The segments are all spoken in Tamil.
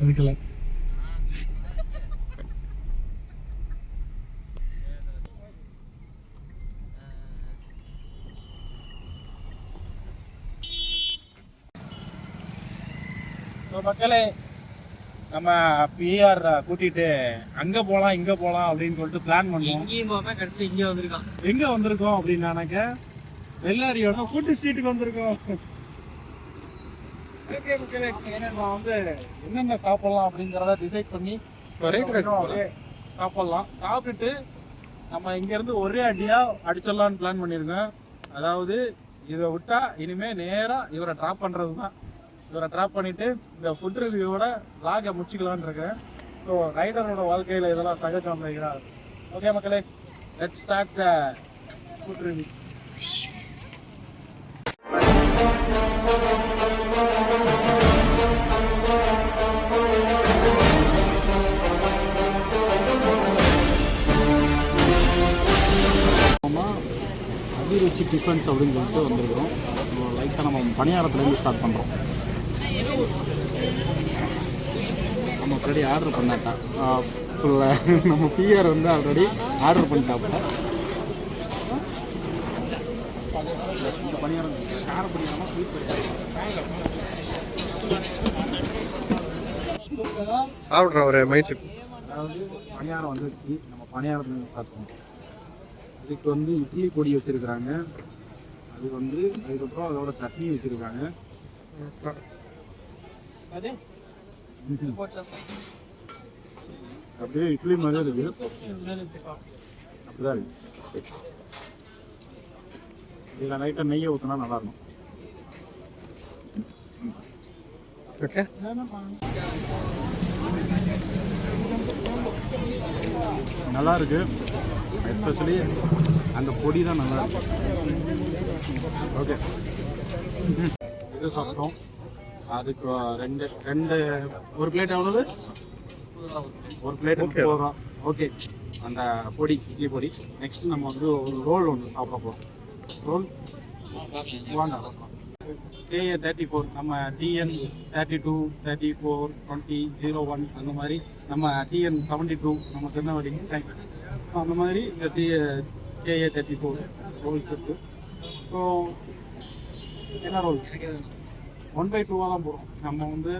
இருக்கல. மக்களே, நம்ம பிஆர் கூட்டிட்டு அங்க போலாம் இங்க போலாம் அப்படின்னு சொல்லிட்டு பிளான் பண்ணோம். எங்க வந்திருக்கோம் அப்படின்னாக்க வெள்ளாரியோட ஃபுட் ஸ்ட்ரீட்டுக்கு வந்திருக்கோம். வந்து என்னென்ன சாப்பிடலாம் அப்படிங்கிறத டிசைட் பண்ணி சாப்பிடலாம். சாப்பிட்டுட்டு நம்ம இங்க இருந்து ஒரே அடியா அடிச்சிடலாம்னு பிளான் பண்ணிருக்கோம். அதாவது இதை விட்டா இனிமே நேரா இவரை டிராப் பண்றதுதான். இவரை ட்ராப் பண்ணிட்டு இந்த ஃபுட் ரிவ்யூவோட லாகை முடிச்சுக்கலான்னு இருக்கேன். ஸோ ரைடரோட வாழ்க்கையில் இதெல்லாம் சகஜம் இல்லைங்களா? ஓகே மக்களே, let's start the food review. Abhiruchi tiffins அப்படின்னு சொல்லிட்டு வந்திருக்கிறோம். லைட்டாக நம்ம பணியாரத்துலேருந்து ஸ்டார்ட் பண்ணுறோம். நம்ம ஆல்ரெடி ஆர்டர் பண்ணாட்டா நம்ம பிஆர் வந்து ஆல்ரெடி ஆர்டர் பண்ணிட்டாப்புல. பணியாரம் கார பணியாரமா ஸ்வீட் சாப்பிட்ற ஒரு மைண்ட். அதாவது பணியாரம் வந்துருச்சு, நம்ம பணியாரத்துலேருந்து ஸ்டார்ட் பண்ணுறோம். இதுக்கு வந்து இட்லி பொடி வச்சுருக்குறாங்க. அது வந்து அதுக்கப்புறம் அதோட சட்னி வச்சுருக்காங்க. அப்படியே இட்லி மாதிரி இருக்கு. அப்படிதான் இருக்கு. இதில் நைட்டாக நெய்யை ஊற்றினா நல்லா இருக்கும். ஓகே, நல்லா இருக்கு. எஸ்பெஷலி அந்த பொடி தான் நல்லா இருக்கு. ஓகே, இது சாப்பிட்டோம். அதுக்கு ரெண்டு ஒரு பிளேட் எவ்வளவு? ஒரு பிளேட் போகிறோம். ஓகே, அந்த பொடி இட்லி பொடி. நெக்ஸ்ட் நம்ம வந்து ஒரு ரோல் ஒன்று சாப்பிட போகிறோம். ரோல் வாங்க. KA 34, நம்ம TN 32, 34, 20, 01 அந்த மாதிரி, நம்ம TN 72 நம்ம திருநெல்வேலி அந்த மாதிரி இந்த KA 34 ரோல்ஸ் இருக்குது. ஸோ என்ன ரோல் 1/2 தான் போகிறோம். நம்ம வந்து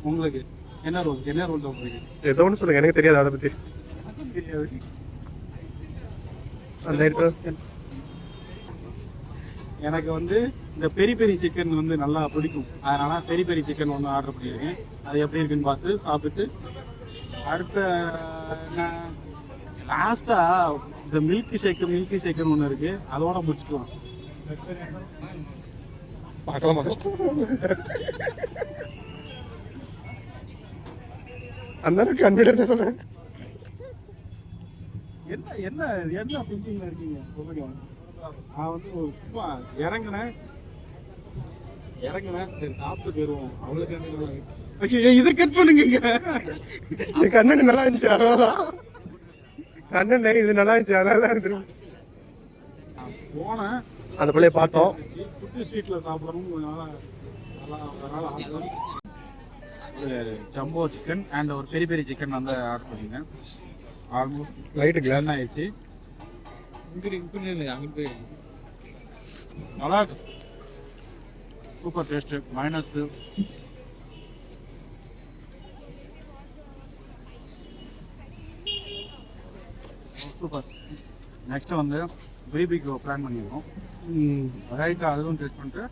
உங்களுக்கு என்ன ரோல் தான் போகிறீங்க? ஏதோ ஒன்று சொல்லுங்கள், எனக்கு தெரியாது. அதை பற்றி தெரியாது. எனக்கு வந்து இந்த பெரி பெரி சிக்கன் வந்து நல்லா பிடிக்கும். அதனால பெரி பெரி சிக்கன் ஒன்று ஆர்டர் பண்ணியிருக்கேன். அது எப்படி இருக்குன்னு பார்த்து சாப்பிட்டுட்டு அடுத்த லாஸ்ட்டாக இந்த மில்கி ஷேக்குன்னு ஒன்று இருக்குது, அதோட முடிச்சுக்கலாம். பார்க்கலாம் அந்த கான்ஃபிடன்ஸ் சொல்கிறேன். என்ன என்ன என்ன திங்கிங்ல இருக்கீங்க சொல்லுங்க. நான் வந்து சும்மா இறங்கினேன், சரி சாப்பிட்டு போயிடுவோம். அவளுக்கு இதை கட் பண்ணுங்க. கண்ணன் நல்லா இருந்துச்சு, அதனாலதான் கண்ணன் இது நல்லா இருந்துச்சு, அதனால போனேன். அந்த பிள்ளைய பார்த்தோம். ஃபுட் ஸ்ட்ரீட்ல சாப்பிடணும். ஜம்போ சிக்கன் அண்ட் ஒரு பெரிய பெரிய சிக்கன் வந்து ஆர்டர் பண்ணிங்க. ஆல்மோஸ்ட் லைட்டு கிளான் ஆயிடுச்சு. நல்லா இருக்கு, super taste. Minus super. Next வந்து பேபிக்கு பிளான் பண்ணியிருக்கோம். ரைட்டாக அதுவும் டேஸ்ட் பண்ணிட்டு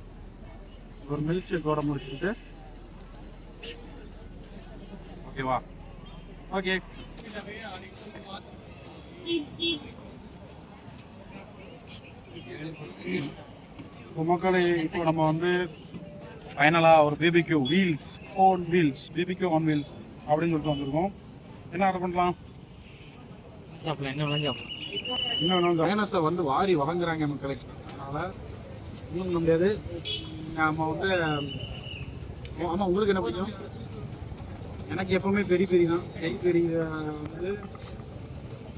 ஒரு மில்க் ஷேக்கோட முடிச்சுட்டு ஓகேவா? ஓகே, மக்களே, இப்போ நம்ம வந்து ஃபைனலாக ஒரு பிபிக்யூ ஆன் வீல்ஸ் அப்படின்னு சொல்லிட்டு வந்திருக்கோம். என்ன ஆர்டர் பண்ணலாம்? இன்னும் மைனஸை வந்து வாரி வழங்குறாங்க மக்களே. அதனால் இன்னும் முடியாது. நம்ம வந்து ஆமாம், உங்களுக்கு என்ன பிடிக்கும்? எனக்கு எப்பவுமே பெரிய பெரிய தான்.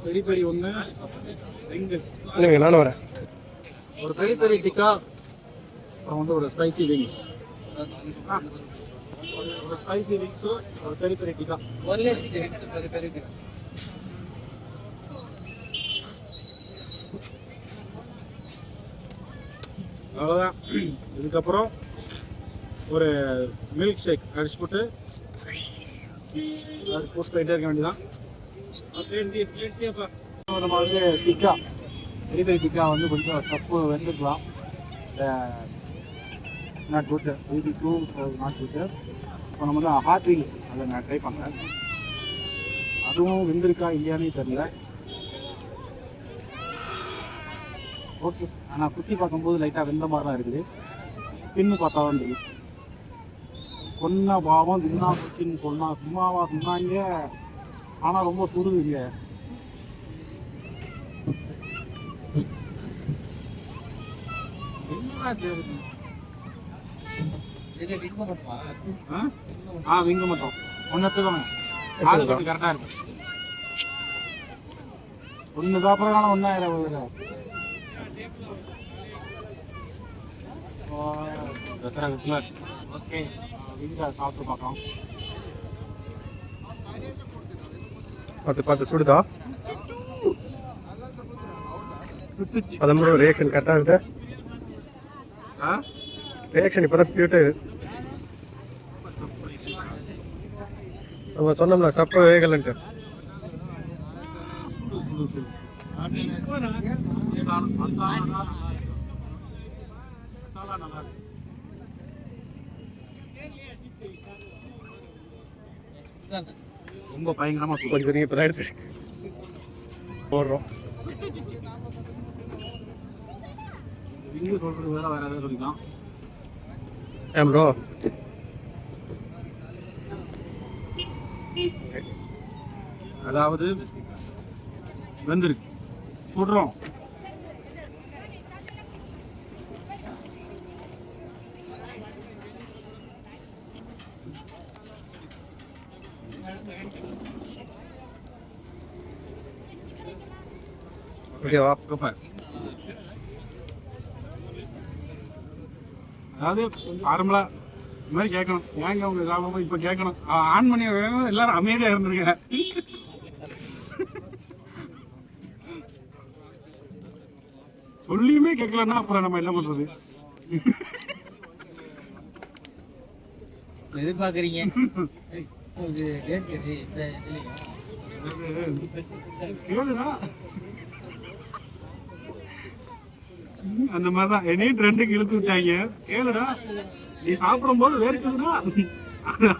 வந்து பெரிய ஒன்று இல்லைங்க, நானும் வரேன். ஒரு பெரிய டிக்கா, அப்புறம் வந்து ஒரு ஸ்பைசி விங்ஸ் ஒரு ஸ்பைசி விங்ஸு ஒரு பெரிய பெரிய டிக்கா. அவ்வளோதான். இதுக்கப்புறம் ஒரு மில்க் ஷேக் அடிச்சு போட்டு அது போட்டு போயிட்டே இருக்க வேண்டியதான். நம்ம வந்து டிக்கா பெரிய டிக்கா வந்து கொஞ்சம் சப்பு வெந்துக்கலாம். நாட் குட் இது டூ நாட் குட். இப்போ நம்ம வந்து ஹாட் விங்ஸ் அதை நான் ட்ரை பண்ணேன். அதுவும் வெந்திருக்கா இல்லையானே தெரியல. ஓகே, ஆனால் குத்தி பார்க்கும்போது லைட்டாக வெந்த மாதிரி தான் இருக்குது. பின்னு பார்த்தா தான் தெரியும். கொன்னா பாவம் தின்னா குச்சின்னு கொன்னா சும்மாவா சொன்னாங்க. ஆனால் ரொம்ப சுடுது இங்கே. விங்க மட்டும் ஒன்று கரெக்டாக இருக்கும். ஒன்று சாப்பிட்றதுனால ஒன்றாயிரம் ஓகே. விங்க சாப்பிட்டு பார்க்கலாம். பார்த்து சுடுதா? அதோட ரியாக்ஷன் கரெக்டாக இருக்கு. ரியாக்ஷன் இப்போ தான் கியூட்டு. நம்ம சொன்னோம்ல ஸ்டப் வேகலன்ட்டு. ரொம்ப பயங்கரமா கொஞ்சம் நீங்கள் இப்போ தான் எடுத்து போடுறோம். விங்கு சொல்றது வேற ஏதாவது சொல்லிக்கலாம். ஏன் ப்ரோ? அதாவது வெந்திருக்கு சுடுறோம். ஓகேவா? அதாவது நார்மலா இந்த மாதிரி கேட்கணும். ஏங்க அவங்க சாப்பிடும் இப்போ கேட்கணும். ஆன் பண்ணி எல்லாரும் அமைதியாக இருந்திருக்க. சொல்லியுமே கேட்கலன்னா அப்புறம் நம்ம என்ன பண்றது? எதிர்பார்க்குறீங்க கேளுடா. அந்த மாதிரிதான் என்னையும் ட்ரெண்டுக்கு இழுத்து விட்டாங்க. கேளுடா, நீ சாப்பிடும் போது வேர்க்குதுடா,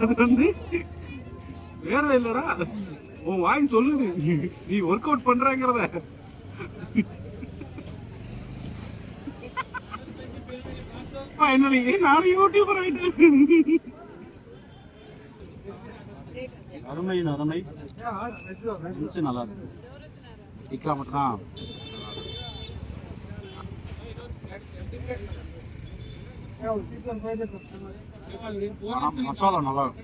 அது வந்து வேற இல்லடா, உன் வாய் சொல்லுது நீ ஒர்க் அவுட் பண்றங்கிறத. என்னடி நானும் யூடியூபர் ஆயிட்டேன். அருமை அருமை. நல்லா இருக்கு. டிக்கா மட்டும் தான் மசாலா நல்லா இருக்கு.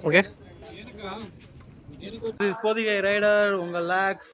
ஓகே, பொதிகை ரைடர் உங்கள் லாக்ஸ்